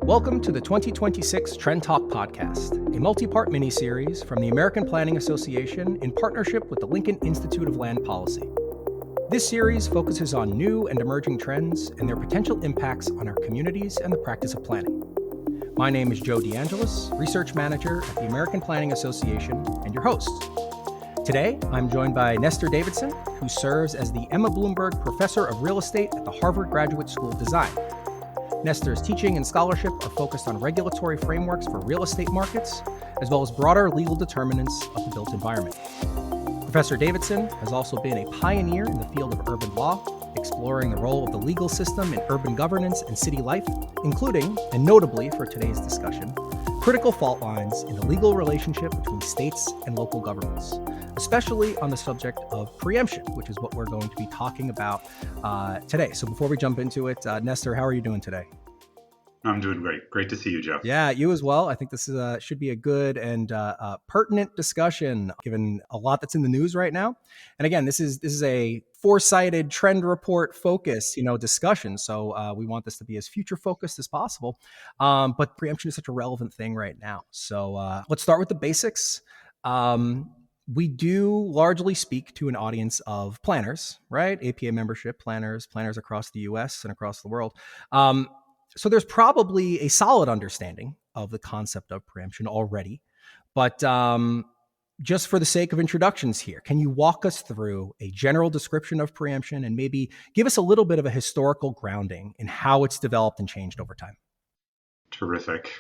Welcome to the 2026 Trend Talk Podcast, a multi-part mini-series from the American Planning Association in partnership with the Lincoln Institute of Land Policy. This series focuses on new and emerging trends and their potential impacts on our communities and the practice of planning. My name is Joe DeAngelis, Research Manager at the American Planning Association, and your host. Today, I'm joined by Nestor Davidson, who serves as the Emma Bloomberg Professor of Real Estate at the Harvard Graduate School of Design. Nestor's teaching and scholarship are focused on regulatory frameworks for real estate markets, as well as broader legal determinants of the built environment. Professor Davidson has also been a pioneer in the field of urban law, exploring the role of the legal system in urban governance and city life, including, and notably for today's discussion, critical fault lines in the legal relationship between states and local governments, especially on the subject of preemption, which is what we're going to be talking about today. So before we jump into it, Nestor, how are you doing today? I'm doing great. Great to see you, Joe. Yeah, you as well. I think this is should be a good and pertinent discussion, given a lot that's in the news right now. And again, this is a foresighted trend report focus, discussion. So we want this to be as future focused as possible. But preemption is such a relevant thing right now. So let's start with the basics. We do largely speak to an audience of planners, right? APA membership planners across the US and across the world. So there's probably a solid understanding of the concept of preemption already. But just for the sake of introductions here, can you walk us through a general description of preemption and maybe give us a little bit of a historical grounding in how it's developed and changed over time? Terrific.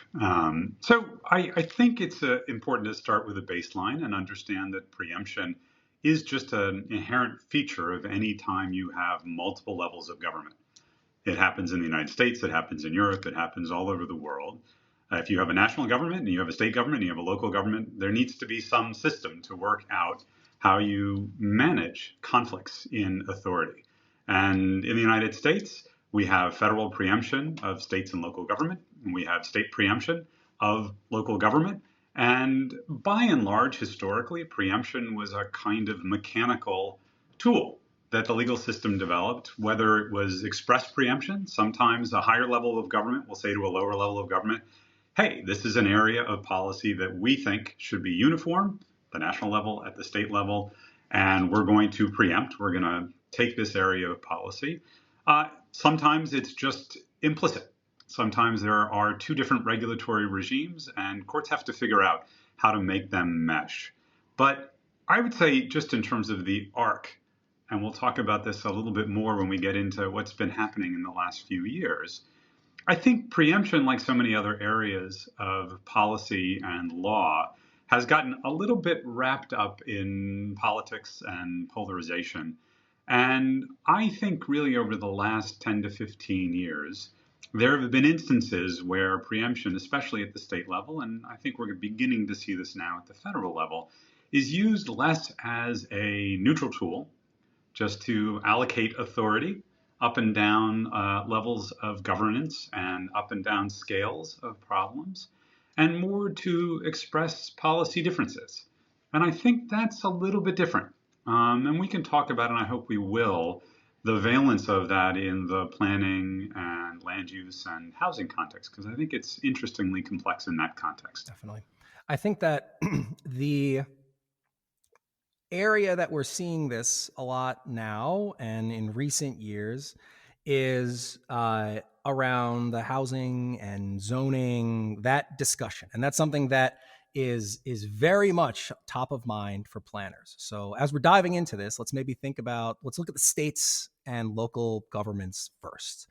So I think it's important to start with a baseline and understand that preemption is just an inherent feature of any time you have multiple levels of government. It happens in the United States, it happens in Europe, it happens all over the world. If you have a national government and you have a state government and you have a local government, there needs to be some system to work out how you manage conflicts in authority. And in the United States, we have federal preemption of states and local government, and we have state preemption of local government. And by and large, historically, preemption was a kind of mechanical tool that the legal system developed, whether it was express preemption. Sometimes a higher level of government will say to a lower level of government, hey, this is an area of policy that we think should be uniform, the national level, at the state level, and we're going to preempt. We're going to take this area of policy. Sometimes it's just implicit. Sometimes there are two different regulatory regimes, and courts have to figure out how to make them mesh. But I would say, just in terms of the arc, and we'll talk about this a little bit more when we get into what's been happening in the last few years, I think preemption, like so many other areas of policy and law, has gotten a little bit wrapped up in politics and polarization. And I think really over the last 10 to 15 years, there have been instances where preemption, especially at the state level, and I think we're beginning to see this now at the federal level, is used less as a neutral tool, just to allocate authority up and down levels of governance and up and down scales of problems, and more to express policy differences. And I think that's a little bit different. And we can talk about, and I hope we will, the valence of that in the planning and land use and housing context, because I think it's interestingly complex in that context. Definitely. I think that the area that we're seeing this a lot now and in recent years is around the housing and zoning, that discussion. And that's something that is very much top of mind for planners. So as we're diving into this, let's look at the states and local governments first.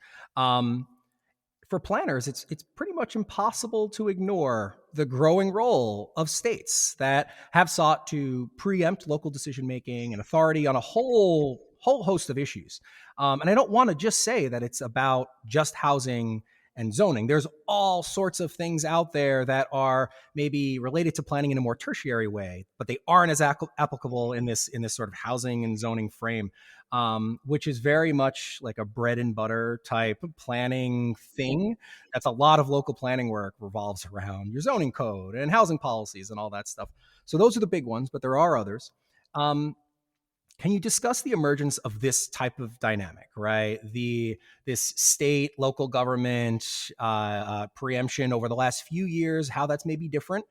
For planners, it's pretty much impossible to ignore the growing role of states that have sought to preempt local decision-making and authority on a whole host of issues. And I don't want to just say that it's about just housing and zoning. There's all sorts of things out there that are maybe related to planning in a more tertiary way, but they aren't as applicable in this sort of housing and zoning frame, which is very much like a bread and butter type planning thing. That's a lot of local planning work revolves around your zoning code and housing policies and all that stuff. So those are the big ones, but there are others. Can Can you discuss the emergence of this type of dynamic, right? This state, local government preemption over the last few years, how that's maybe different,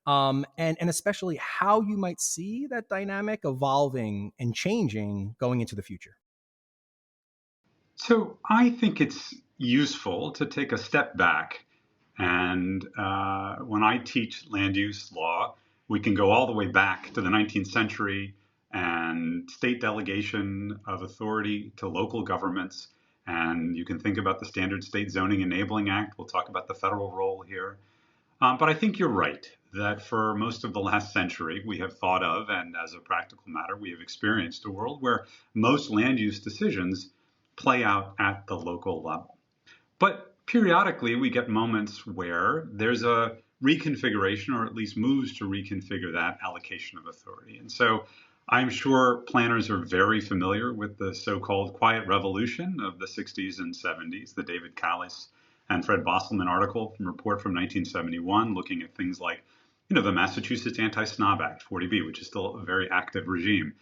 and especially how you might see that dynamic evolving and changing going into the future. So I think it's useful to take a step back. And when I teach land use law, we can go all the way back to the 19th century and state delegation of authority to local governments. And you can think about the Standard State Zoning Enabling Act. We'll talk about the federal role here. But I think you're right that for most of the last century, we have thought of, and as a practical matter, we have experienced a world where most land use decisions play out at the local level. But periodically, we get moments where there's a reconfiguration, or at least moves to reconfigure that allocation of authority. And so I'm sure planners are very familiar with the so-called quiet revolution of the 60s and 70s, the David Callis and Fred Bostelman article from report from 1971, looking at things like, the Massachusetts Anti-Snob Act, 40B, which is still a very active regime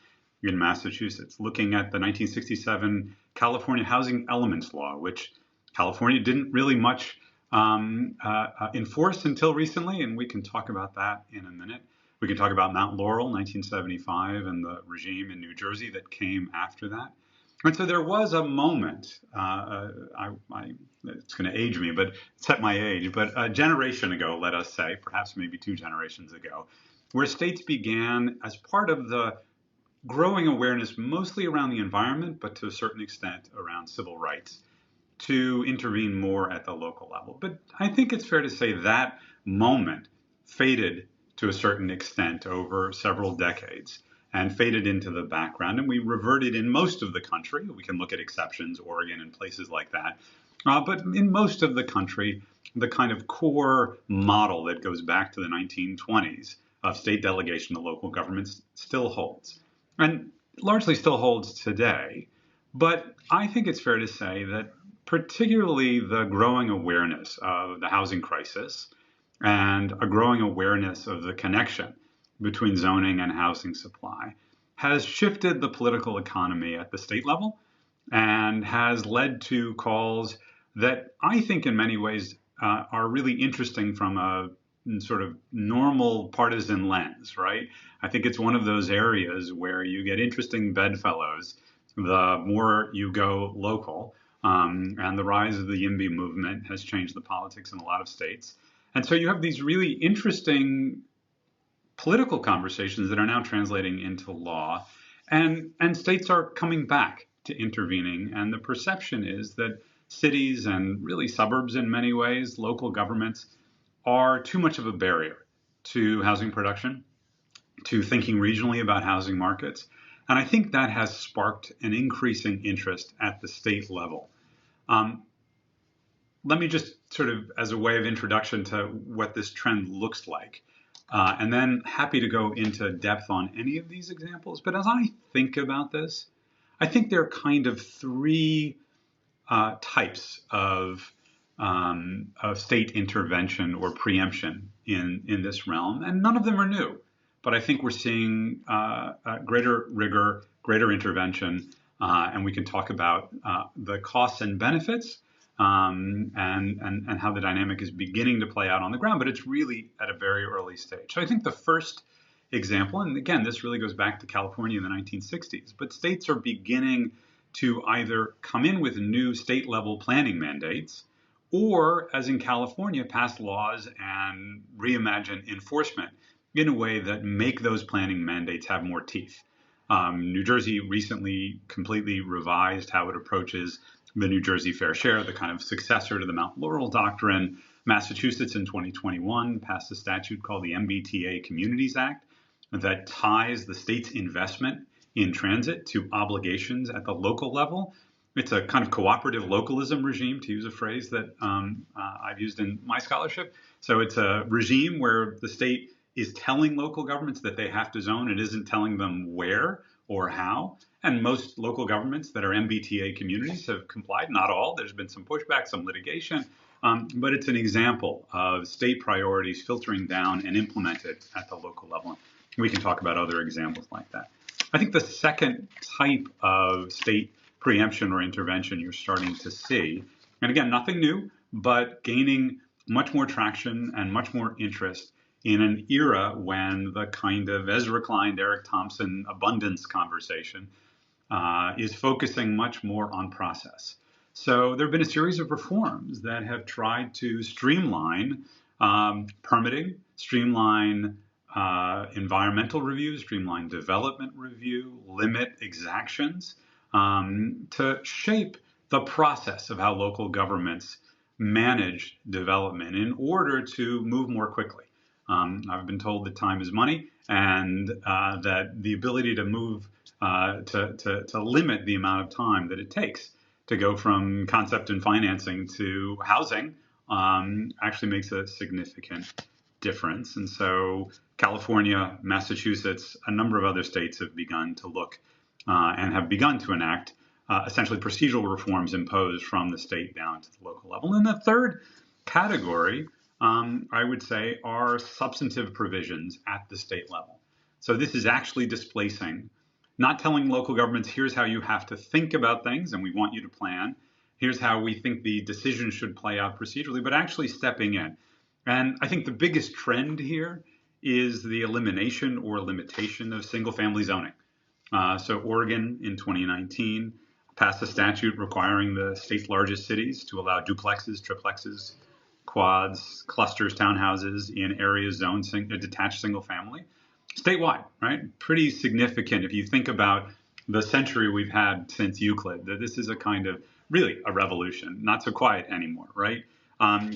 in Massachusetts, looking at the 1967 California Housing Elements Law, which California didn't really much enforce until recently, and we can talk about that in a minute. We can talk about Mount Laurel, 1975, and the regime in New Jersey that came after that. And so there was a moment, it's going to age me, but set my age, but a generation ago, let us say, perhaps maybe 2 generations ago, where states began, as part of the growing awareness mostly around the environment, but to a certain extent around civil rights, to intervene more at the local level. But I think it's fair to say that moment faded to a certain extent over several decades and faded into the background. And we reverted in most of the country. We can look at exceptions, Oregon and places like that. But in most of the country, the kind of core model that goes back to the 1920s of state delegation to local governments still holds, and largely still holds today. But I think it's fair to say that particularly the growing awareness of the housing crisis and a growing awareness of the connection between zoning and housing supply has shifted the political economy at the state level and has led to calls that I think in many ways are really interesting from a sort of normal partisan lens, right? I think it's one of those areas where you get interesting bedfellows the more you go local. And the rise of the YIMBY movement has changed the politics in a lot of states. And so you have these really interesting political conversations that are now translating into law. And states are coming back to intervening. And the perception is that cities and really suburbs in many ways, local governments, are too much of a barrier to housing production, to thinking regionally about housing markets. And I think that has sparked an increasing interest at the state level. Let me just sort of, as a way of introduction to what this trend looks like, and then happy to go into depth on any of these examples. But as I think about this, I think there are kind of 3 types of state intervention or preemption in this realm, and none of them are new. But I think we're seeing greater rigor, greater intervention, and we can talk about the costs and benefits and how the dynamic is beginning to play out on the ground, but it's really at a very early stage. So I think the first example, and again, this really goes back to California in the 1960s, but states are beginning to either come in with new state level planning mandates or, as in California, pass laws and reimagine enforcement in a way that make those planning mandates have more teeth. New Jersey recently completely revised how it approaches the New Jersey Fair Share, the kind of successor to the Mount Laurel Doctrine. Massachusetts in 2021 passed a statute called the MBTA Communities Act that ties the state's investment in transit to obligations at the local level. It's a kind of cooperative localism regime, to use a phrase that I've used in my scholarship. So it's a regime where the state is telling local governments that they have to zone. It isn't telling them where or how. And most local governments that are MBTA communities have complied. Not all. There's been some pushback, some litigation. But it's an example of state priorities filtering down and implemented at the local level. We can talk about other examples like that. I think the second type of state preemption or intervention you're starting to see, and again, nothing new, but gaining much more traction and much more interest in an era when the kind of Ezra Klein, Eric Thompson abundance conversation is focusing much more on process. So there have been a series of reforms that have tried to streamline permitting, streamline environmental review, streamline development review, limit exactions to shape the process of how local governments manage development in order to move more quickly. I've been told that time is money, and that the ability to move to limit the amount of time that it takes to go from concept and financing to housing actually makes a significant difference. And so California, Massachusetts, a number of other states have begun to look and have begun to enact essentially procedural reforms imposed from the state down to the local level. And the third category, I would say, are substantive provisions at the state level. So this is actually displacing, not telling local governments, here's how you have to think about things and we want you to plan. Here's how we think the decision should play out procedurally, but actually stepping in. And I think the biggest trend here is the elimination or limitation of single-family zoning. So Oregon in 2019 passed a statute requiring the state's largest cities to allow duplexes, triplexes, quads, clusters, townhouses in areas zoned detached single family statewide, right? Pretty significant if you think about the century we've had since Euclid, that this is a kind of really a revolution, not so quiet anymore, right?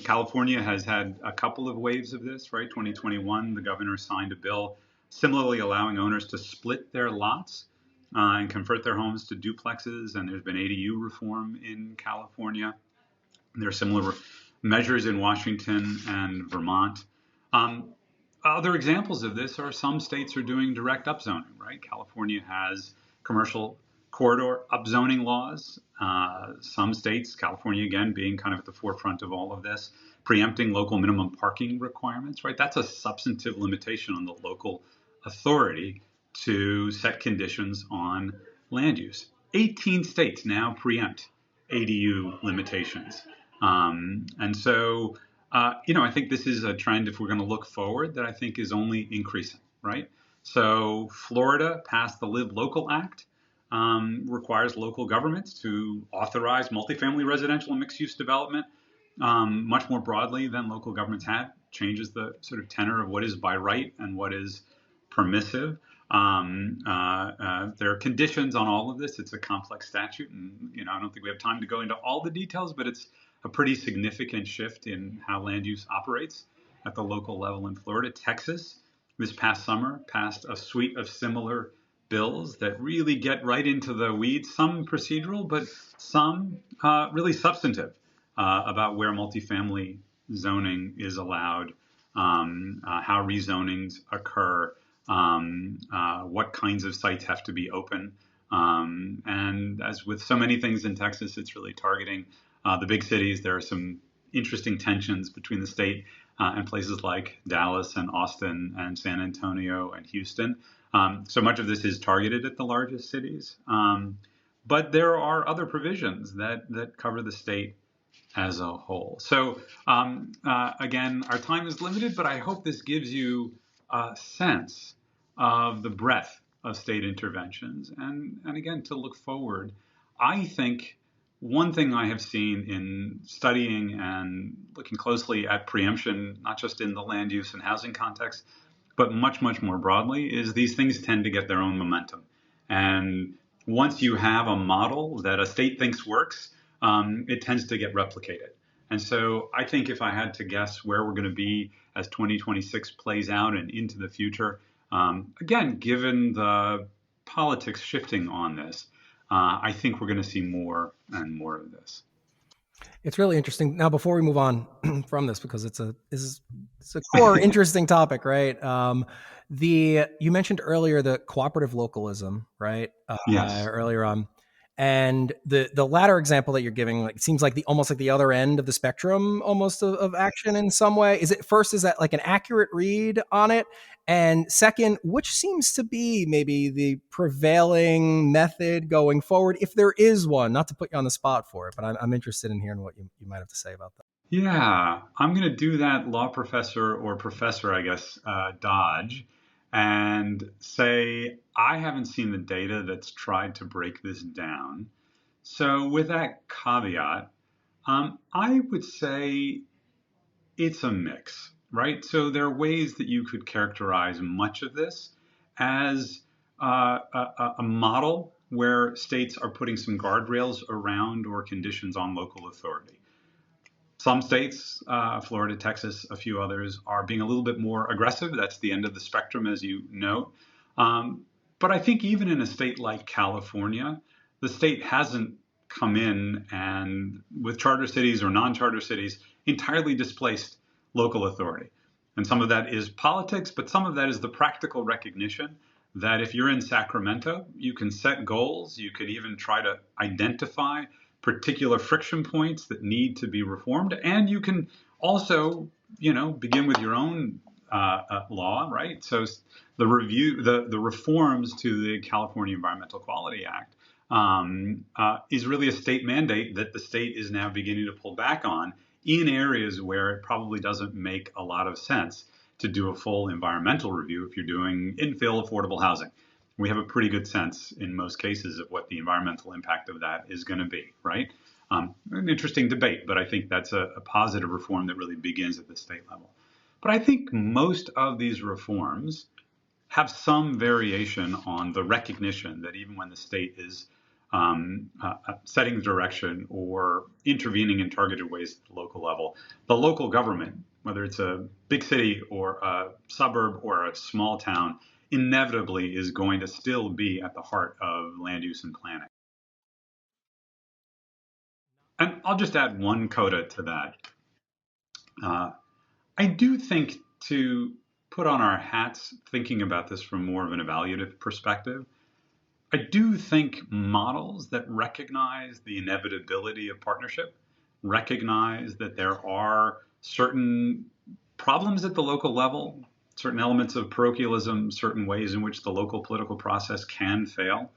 California has had a couple of waves of this, right? 2021, the governor signed a bill similarly allowing owners to split their lots and convert their homes to duplexes. And there's been ADU reform in California. There are similar measures in Washington and Vermont. Other examples of this are some states are doing direct upzoning, right? California has commercial corridor upzoning laws. Some states, California again being kind of at the forefront of all of this, preempting local minimum parking requirements, right? That's a substantive limitation on the local authority to set conditions on land use. 18 states now preempt ADU limitations. And so, I think this is a trend, if we're going to look forward, that I think is only increasing, right? So Florida passed the Live Local Act, requires local governments to authorize multifamily residential and mixed-use development much more broadly than local governments had, changes the sort of tenor of what is by right and what is permissive. There are conditions on all of this. It's a complex statute, and I don't think we have time to go into all the details, but it's a pretty significant shift in how land use operates at the local level in Florida. Texas, this past summer, passed a suite of similar bills that really get right into the weeds, some procedural, but some really substantive about where multifamily zoning is allowed, how rezonings occur, what kinds of sites have to be open. And as with so many things in Texas, it's really targeting the big cities. There are some interesting tensions between the state and places like Dallas and Austin and San Antonio and Houston. So much of this is targeted at the largest cities. But there are other provisions that cover the state as a whole. So again, our time is limited, but I hope this gives you a sense of the breadth of state interventions. And again, to look forward, I think one thing I have seen in studying and looking closely at preemption, not just in the land use and housing context, but much, much more broadly, is these things tend to get their own momentum. And once you have a model that a state thinks works, it tends to get replicated. And so I think if I had to guess where we're going to be as 2026 plays out and into the future, again, given the politics shifting on this, I think we're going to see more and more of this. It's really interesting. Now, before we move on from this, because it's a core interesting topic, right? You mentioned earlier the cooperative localism, right? Yes. Earlier on, And the latter example that you're giving, like, it seems like almost like the other end of the spectrum, almost of action in some way. Is that like an accurate read on it? And second, which seems to be maybe the prevailing method going forward, if there is one? Not to put you on the spot for it, but I'm interested in hearing what you might have to say about that. Yeah, I'm going to do that law professor or professor, I guess, dodge, and say I haven't seen the data that's tried to break this down. So, with that caveat, I would say it's a mix, right? So, there are ways that you could characterize much of this as a model where states are putting some guardrails around or conditions on local authority. Some states, Florida, Texas, a few others, are being a little bit more aggressive. That's the end of the spectrum, as you know. But I think even in a state like California, the state hasn't come in and, with charter cities or non-charter cities, entirely displaced local authority. And some of that is politics, but some of that is the practical recognition that if you're in Sacramento, you can set goals, you can even try to identify particular friction points that need to be reformed, and you can also, begin with your own law, right? So the reforms to the California Environmental Quality Act is really a state mandate that the state is now beginning to pull back on in areas where it probably doesn't make a lot of sense to do a full environmental review if you're doing infill affordable housing. We have a pretty good sense in most cases of what the environmental impact of that is going to be, right? An interesting debate, but I think that's a positive reform that really begins at the state level. But I think most of these reforms have some variation on the recognition that even when the state is setting the direction or intervening in targeted ways at the local level, the local government, whether it's a big city or a suburb or a small town, inevitably is going to still be at the heart of land use and planning. And I'll just add one coda to that. I do think, to put on our hats thinking about this from more of an evaluative perspective, I do think models that recognize the inevitability of partnership, recognize that there are certain problems at the local level, certain elements of parochialism, certain ways in which the local political process can fail,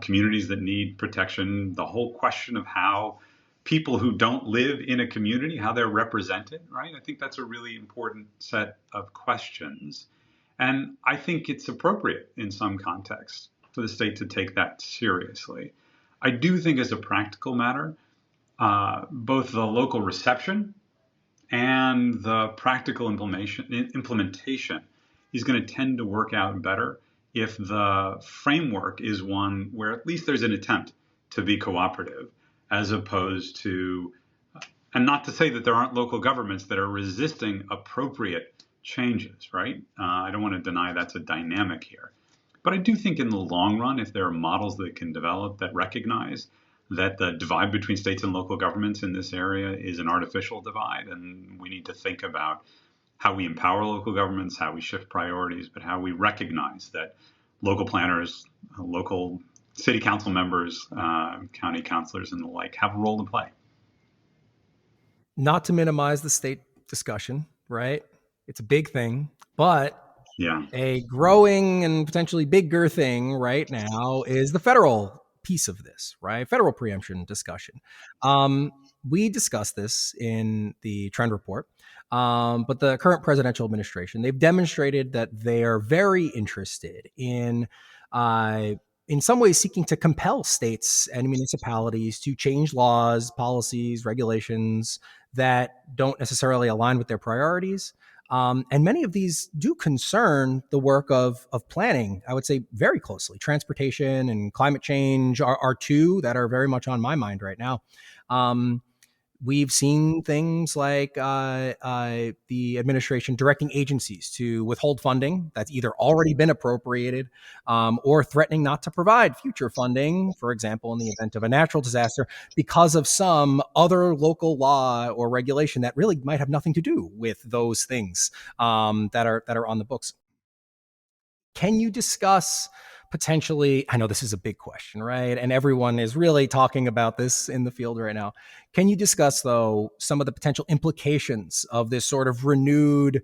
communities that need protection, the whole question of how people who don't live in a community, how they're represented, right? I think that's a really important set of questions. And I think it's appropriate in some contexts for the state to take that seriously. I do think, as a practical matter, both the local reception and the practical implementation is going to tend to work out better if the framework is one where at least there's an attempt to be cooperative, as opposed to, and not to say that there aren't local governments that are resisting appropriate changes, right? I don't want to deny that's a dynamic here. But I do think in the long run, if there are models that can develop that recognize that the divide between states and local governments in this area is an artificial divide, and we need to think about how we empower local governments, how we shift priorities, but how we recognize that local planners, local city council members, county councilors, and the like have a role to play. Not to minimize the state discussion, right? It's a big thing, but a growing and potentially bigger thing right now is the federal piece of this, right? Federal preemption discussion. We discussed this in the trend report, but the current presidential administration, they've demonstrated that they are very interested in some ways seeking to compel states and municipalities to change laws, policies, regulations that don't necessarily align with their priorities. And many of these do concern the work of planning, I would say, very closely. Transportation and climate change are two that are very much on my mind right now. We've seen things like the administration directing agencies to withhold funding that's either already been appropriated or threatening not to provide future funding, for example, in the event of a natural disaster, because of some other local law or regulation that really might have nothing to do with those things that are on the books. Can you discuss potentially, I know this is a big question, right? And everyone is really talking about this in the field right now. Can you discuss, though, some of the potential implications of this sort of renewed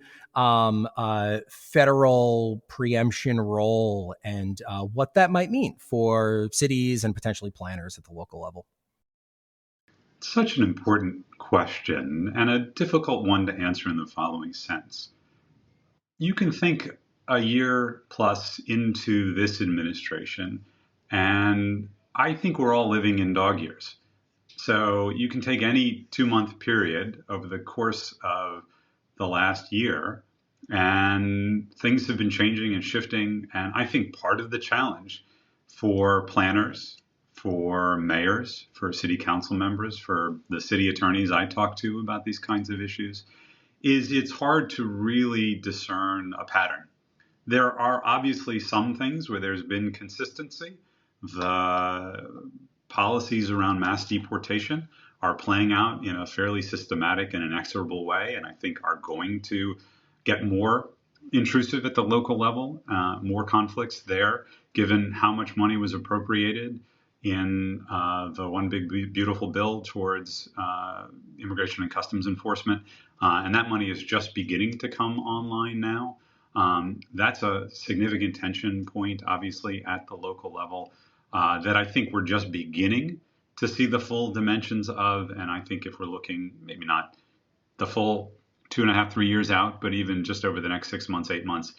federal preemption role and what that might mean for cities and potentially planners at the local level? Such an important question and a difficult one to answer in the following sense. You can think a year plus into this administration, and I think we're all living in dog years. So you can take any 2 month period over the course of the last year, and things have been changing and shifting. And I think part of the challenge for planners, for mayors, for city council members, for the city attorneys I talk to about these kinds of issues is it's hard to really discern a pattern. There are obviously some things where there's been consistency. The policies around mass deportation are playing out in a fairly systematic and inexorable way, and I think are going to get more intrusive at the local level, more conflicts there, given how much money was appropriated in the One Big Beautiful Bill towards immigration and customs enforcement. And that money is just beginning to come online now. That's a significant tension point, obviously, at the local level that I think we're just beginning to see the full dimensions of. And I think if we're looking, maybe not the full 2.5, 3 years out, but even just over the next 6 months, 8 months,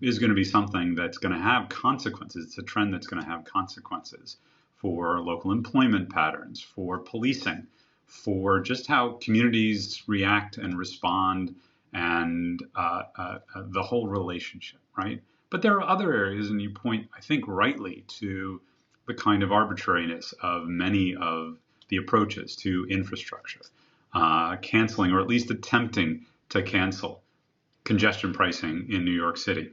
is going to be something that's going to have consequences. It's a trend that's going to have consequences for local employment patterns, for policing, for just how communities react and respond, and the whole relationship, right? But there are other areas, and you point, I think, rightly to the kind of arbitrariness of many of the approaches to infrastructure, canceling or at least attempting to cancel congestion pricing in New York City.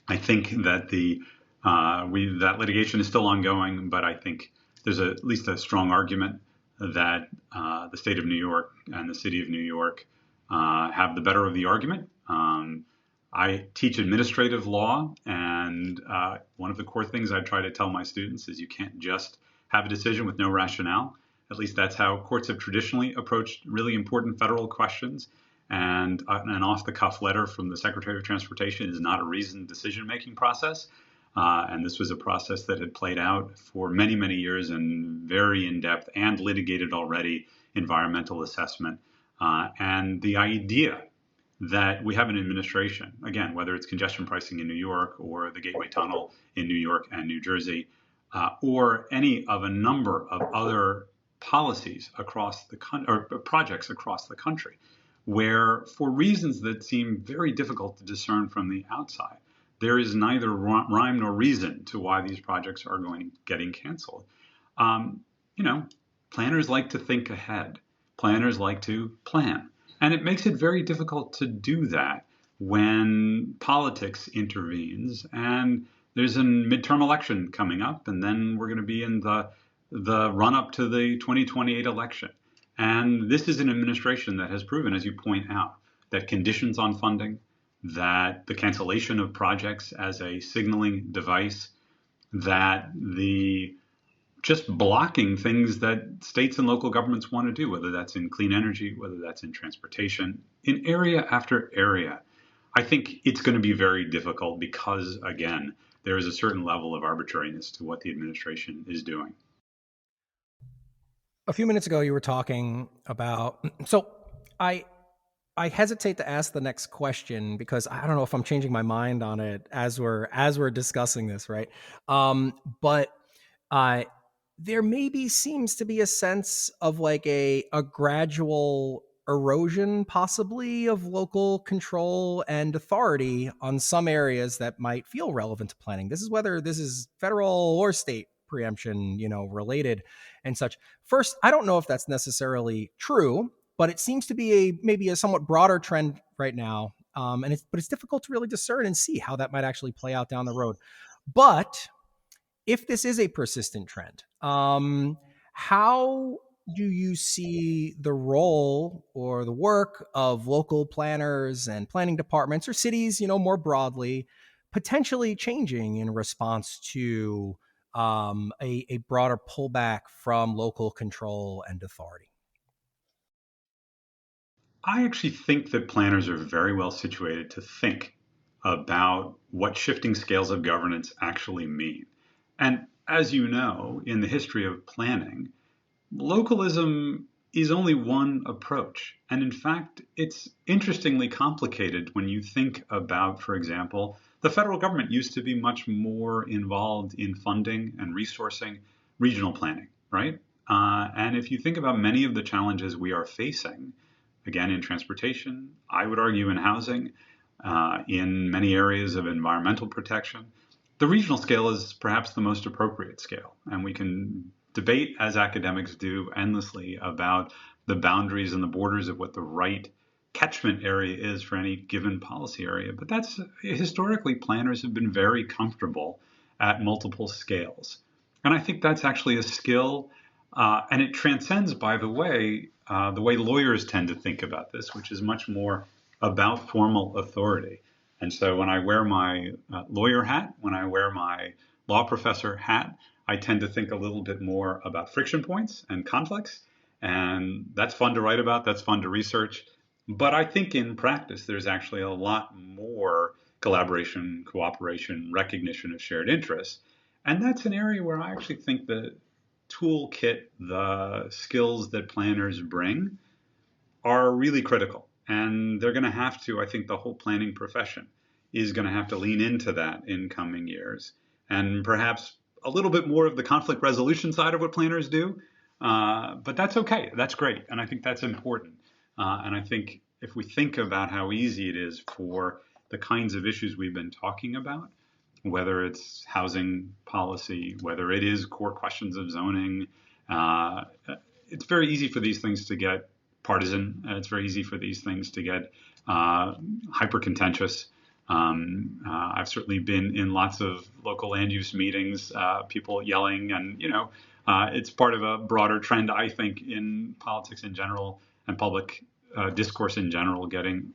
I think that that litigation is still ongoing, but I think there's at least a strong argument that the state of New York and the city of New York have the better of the argument. I teach administrative law, and one of the core things I try to tell my students is you can't just have a decision with no rationale. At least that's how courts have traditionally approached really important federal questions. And an off-the-cuff letter from the Secretary of Transportation is not a reasoned decision-making process. And this was a process that had played out for many, many years in very in-depth and litigated already environmental assessment. And the idea that we have an administration, again, whether it's congestion pricing in New York or the Gateway Tunnel in New York and New Jersey, or any of a number of other policies across the or projects across the country, where for reasons that seem very difficult to discern from the outside, there is neither rhyme nor reason to why these projects are getting canceled. Planners like to think ahead. Planners like to plan. And it makes it very difficult to do that when politics intervenes and there's a midterm election coming up, and then we're going to be in the run up to the 2028 election. And this is an administration that has proven, as you point out, that conditions on funding, that the cancellation of projects as a signaling device, that the just blocking things that states and local governments want to do, whether that's in clean energy, whether that's in transportation, in area after area. I think it's going to be very difficult because, again, there is a certain level of arbitrariness to what the administration is doing. A few minutes ago, you were talking about, so I hesitate to ask the next question because I don't know if I'm changing my mind on it as we're discussing this, right? But there maybe seems to be a sense of like a gradual erosion, possibly, of local control and authority on some areas that might feel relevant to planning. This is whether this is federal or state preemption, related and such. First, I don't know if that's necessarily true, but it seems to be maybe a somewhat broader trend right now. But it's difficult to really discern and see how that might actually play out down the road. But if this is a persistent trend, how do you see the role or the work of local planners and planning departments or cities, more broadly, potentially changing in response to a broader pullback from local control and authority? I actually think that planners are very well situated to think about what shifting scales of governance actually mean. And as you know, in the history of planning, localism is only one approach. And in fact, it's interestingly complicated when you think about, for example, the federal government used to be much more involved in funding and resourcing regional planning, right? And if you think about many of the challenges we are facing, again, in transportation, I would argue in housing, in many areas of environmental protection, the regional scale is perhaps the most appropriate scale. And we can debate, as academics do, endlessly about the boundaries and the borders of what the right catchment area is for any given policy area. But that's historically, planners have been very comfortable at multiple scales. And I think that's actually a skill, and it transcends, by the way lawyers tend to think about this, which is much more about formal authority. And so when I wear my lawyer hat, when I wear my law professor hat, I tend to think a little bit more about friction points and conflicts. And that's fun to write about, that's fun to research. But I think in practice, there's actually a lot more collaboration, cooperation, recognition of shared interests. And that's an area where I actually think the toolkit, the skills that planners bring are really critical. And they're going to have to, I think the whole planning profession is going to have to lean into that in coming years. And perhaps a little bit more of the conflict resolution side of what planners do. But that's okay. That's great. And I think that's important. And I think if we think about how easy it is for the kinds of issues we've been talking about, whether it's housing policy, whether it is core questions of zoning, it's very easy for these things to get partisan. It's very easy for these things to get hyper contentious. I've certainly been in lots of local land use meetings, people yelling, and it's part of a broader trend, I think, in politics in general and public discourse in general, getting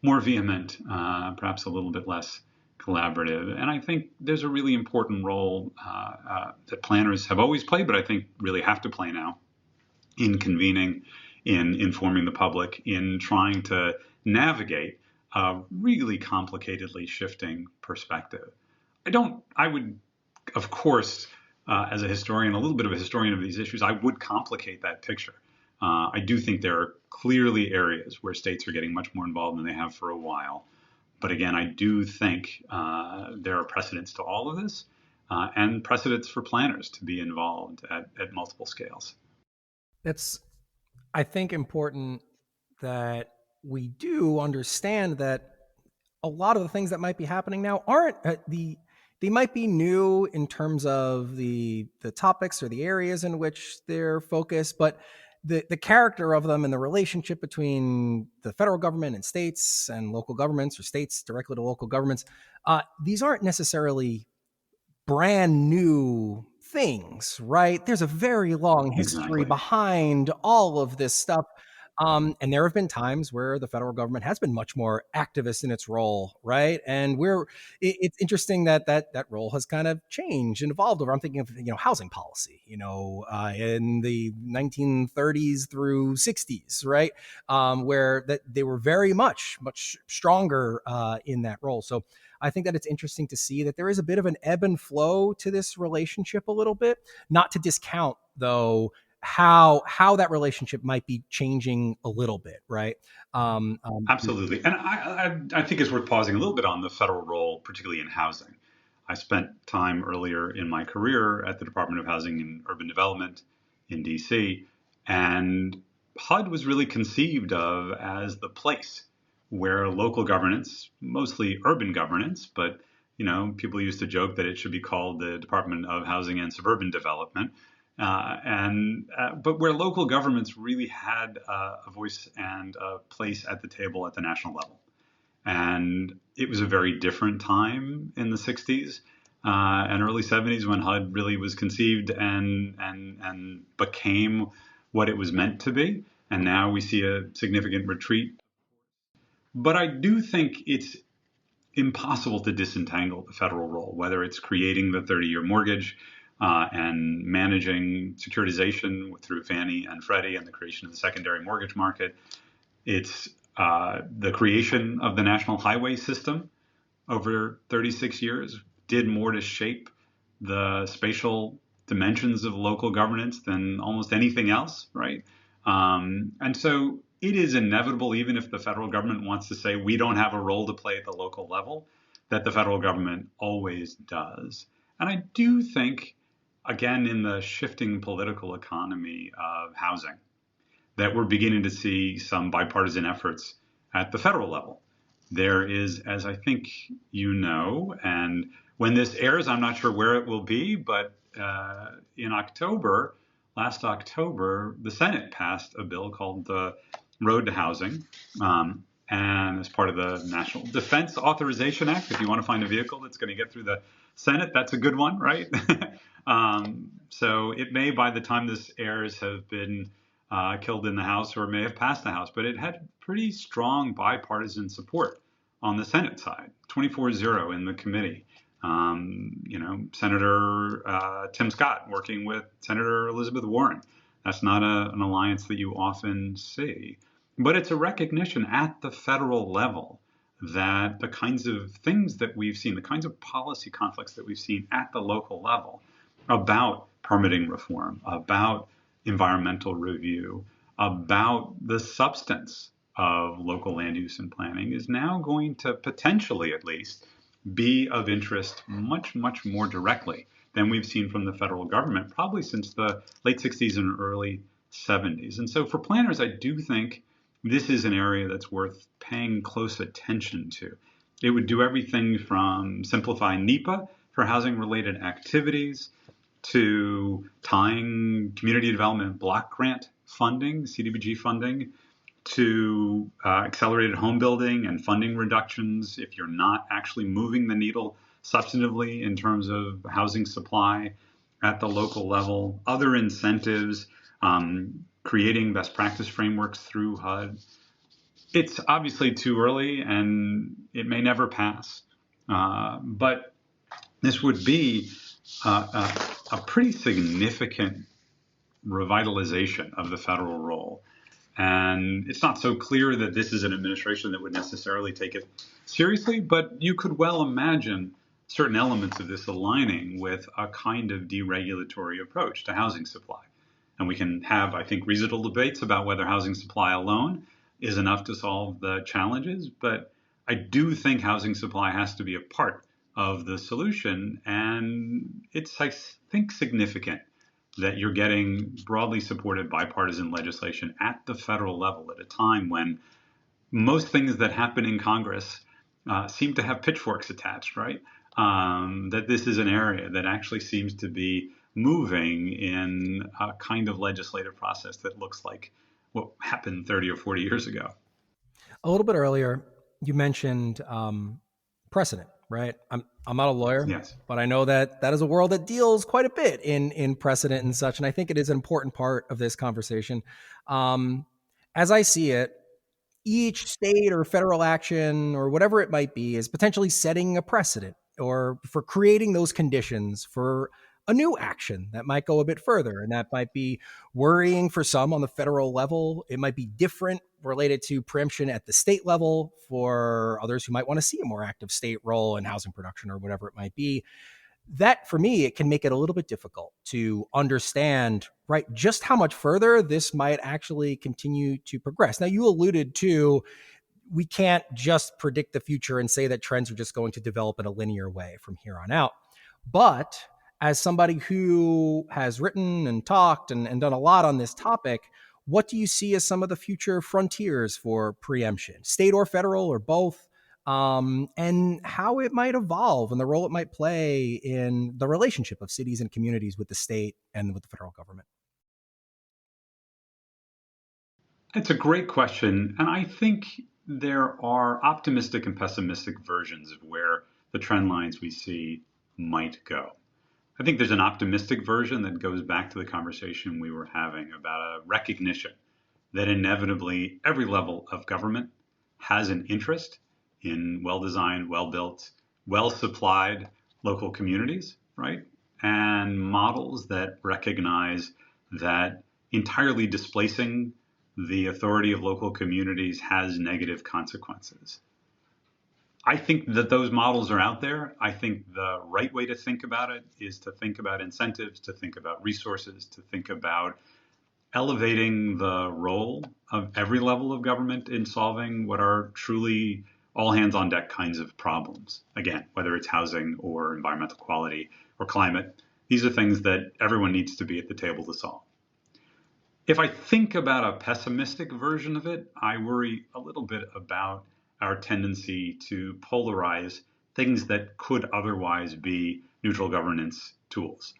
more vehement, perhaps a little bit less collaborative. And I think there's a really important role that planners have always played, but I think really have to play now in convening, in informing the public, in trying to navigate a really complicatedly shifting perspective. I would, of course, as a historian, a little bit of a historian of these issues, I would complicate that picture. I do think there are clearly areas where states are getting much more involved than they have for a while. But again, I do think there are precedents to all of this and precedents for planners to be involved at multiple scales. It's, I think, important that we do understand that a lot of the things that might be happening now aren't they might be new in terms of the topics or the areas in which they're focused, but the character of them and the relationship between the federal government and states and local governments, or states directly to local governments, these aren't necessarily brand new things, right? There's a very long history Exactly. behind all of this stuff. And there have been times where the federal government has been much more activist in its role, right? And it's interesting that role has kind of changed and evolved over. I'm thinking of housing policy, in the 1930s through 60s, right, where that they were very much stronger in that role. So I think that it's interesting to see that there is a bit of an ebb and flow to this relationship a little bit, not to discount though how that relationship might be changing a little bit, right? Absolutely. And I think it's worth pausing a little bit on the federal role, particularly in housing. I spent time earlier in my career at the Department of Housing and Urban Development in DC, and HUD was really conceived of as the place where local governance, mostly urban governance, but people used to joke that it should be called the Department of Housing and Suburban Development, but where local governments really had a voice and a place at the table at the national level. And it was a very different time in the 60s and early 70s when HUD really was conceived and became what it was meant to be. And now we see a significant retreat. But I do think it's impossible to disentangle the federal role, whether it's creating the 30-year mortgage and managing securitization through Fannie and Freddie and the creation of the secondary mortgage market. It's the creation of the national highway system over 36 years, did more to shape the spatial dimensions of local governance than almost anything else, right? And so it is inevitable, even if the federal government wants to say we don't have a role to play at the local level, that the federal government always does. And I do think, again, in the shifting political economy of housing, that we're beginning to see some bipartisan efforts at the federal level. There is, as I think you know, and when this airs, I'm not sure where it will be, but in October, last October, the Senate passed a bill called the Road to Housing. And as part of the National Defense Authorization Act, if you want to find a vehicle that's going to get through the Senate, that's a good one, right? So it may, by the time this airs, have been killed in the House or may have passed the House, but it had pretty strong bipartisan support on the Senate side, 24-0 in the committee. Senator Tim Scott working with Senator Elizabeth Warren. That's not an alliance that you often see. But it's a recognition at the federal level that the kinds of things that we've seen, the kinds of policy conflicts that we've seen at the local level about permitting reform, about environmental review, about the substance of local land use and planning is now going to potentially, at least, be of interest much, much more directly than we've seen from the federal government, probably since the late 60s and early 70s. And so for planners, I do think this is an area that's worth paying close attention to. It would do everything from simplifying NEPA for housing-related activities to tying community development block grant funding, CDBG funding, to accelerated home building and funding reductions if you're not actually moving the needle substantively in terms of housing supply at the local level, other incentives, creating best practice frameworks through HUD. It's obviously too early and it may never pass, but this would be a pretty significant revitalization of the federal role. And it's not so clear that this is an administration that would necessarily take it seriously, but you could well imagine certain elements of this aligning with a kind of deregulatory approach to housing supply. And we can have, I think, reasonable debates about whether housing supply alone is enough to solve the challenges, but I do think housing supply has to be a part of the solution. And it's, I think, significant that you're getting broadly supported bipartisan legislation at the federal level at a time when most things that happen in Congress seem to have pitchforks attached, right? That this is an area that actually seems to be moving in a kind of legislative process that looks like what happened 30 or 40 years ago. A little bit earlier, you mentioned precedent, right? I'm not a lawyer, yes, but I know that is a world that deals quite a bit in precedent and such. And I think it is an important part of this conversation. As I see it, each state or federal action or whatever it might be is potentially setting a precedent or for creating those conditions for a new action that might go a bit further. And that might be worrying for some on the federal level. It might be different related to preemption at the state level for others who might want to see a more active state role in housing production or whatever it might be. That, for me, it can make it a little bit difficult to understand, right, just how much further this might actually continue to progress. Now, you alluded to we can't just predict the future and say that trends are just going to develop in a linear way from here on out. But as somebody who has written and talked and done a lot on this topic, what do you see as some of the future frontiers for preemption, state or federal or both, and how it might evolve and the role it might play in the relationship of cities and communities with the state and with the federal government? It's a great question. And I think there are optimistic and pessimistic versions of where the trend lines we see might go. I think there's an optimistic version that goes back to the conversation we were having about a recognition that inevitably every level of government has an interest in well-designed, well-built, well-supplied local communities, right? And models that recognize that entirely displacing the authority of local communities has negative consequences. I think that those models are out there. I think the right way to think about it is to think about incentives, to think about resources, to think about elevating the role of every level of government in solving what are truly all hands on deck kinds of problems. Again, whether it's housing or environmental quality or climate, these are things that everyone needs to be at the table to solve. If I think about a pessimistic version of it, I worry a little bit about our tendency to polarize things that could otherwise be neutral governance tools.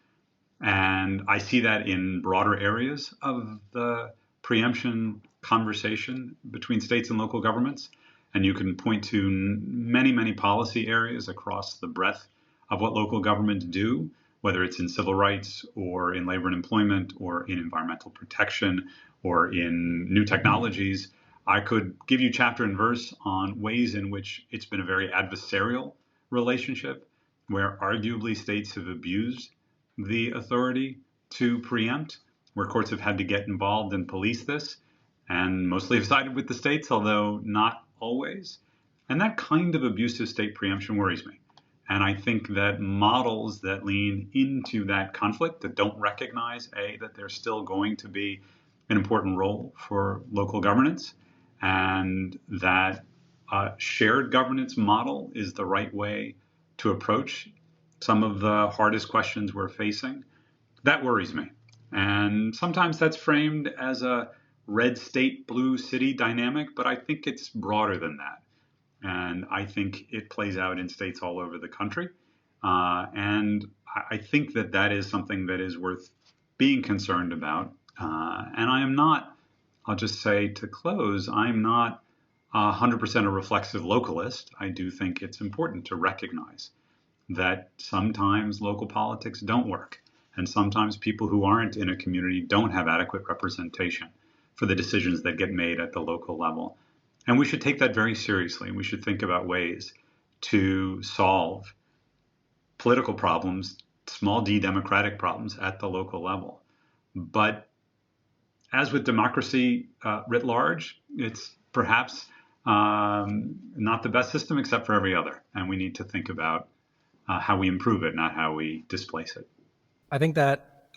And I see that in broader areas of the preemption conversation between states and local governments. And you can point to many, many policy areas across the breadth of what local governments do, whether it's in civil rights or in labor and employment or in environmental protection or in new technologies. I could give you chapter and verse on ways in which it's been a very adversarial relationship where arguably states have abused the authority to preempt, where courts have had to get involved and police this, and mostly have sided with the states, although not always. And that kind of abusive state preemption worries me. And I think that models that lean into that conflict, that don't recognize, that there's still going to be an important role for local governance, and that a shared governance model is the right way to approach some of the hardest questions we're facing, that worries me. And sometimes that's framed as a red state, blue city dynamic, but I think it's broader than that. And I think it plays out in states all over the country. And I think that that is something that is worth being concerned about. And I am not, I'll just say to close, I'm not 100% a reflexive localist. I do think it's important to recognize that sometimes local politics don't work. And sometimes people who aren't in a community don't have adequate representation for the decisions that get made at the local level. And we should take that very seriously. We should think about ways to solve political problems, small d democratic problems at the local level. But as with democracy writ large, it's perhaps not the best system except for every other. And we need to think about how we improve it, not how we displace it. I think that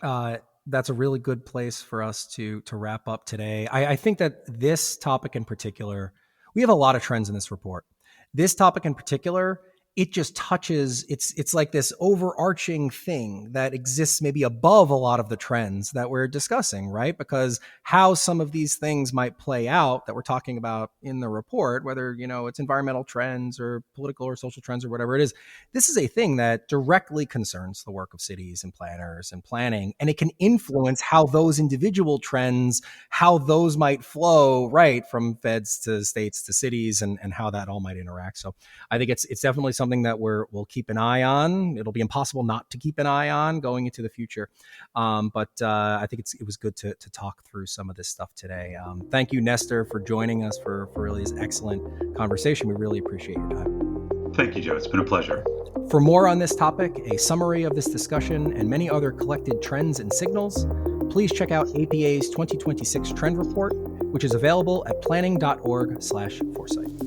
that's a really good place for us to wrap up today. I think that this topic in particular, we have a lot of trends in this report. This topic in particular, it just touches, it's like this overarching thing that exists maybe above a lot of the trends that we're discussing, right? Because how some of these things might play out that we're talking about in the report, whether, it's environmental trends or political or social trends or whatever it is, this is a thing that directly concerns the work of cities and planners and planning, and it can influence how those individual trends, how those might flow, right, from feds to states to cities, and how that all might interact. So I think it's definitely something that we'll keep an eye on. It'll be impossible not to keep an eye on going into the future. But I think it was good to talk through some of this stuff today. Thank you, Nestor, for joining us for really this excellent conversation. We really appreciate your time. Thank you, Joe. It's been a pleasure. For more on this topic, a summary of this discussion, and many other collected trends and signals, please check out APA's 2026 Trend Report, which is available at planning.org/foresight.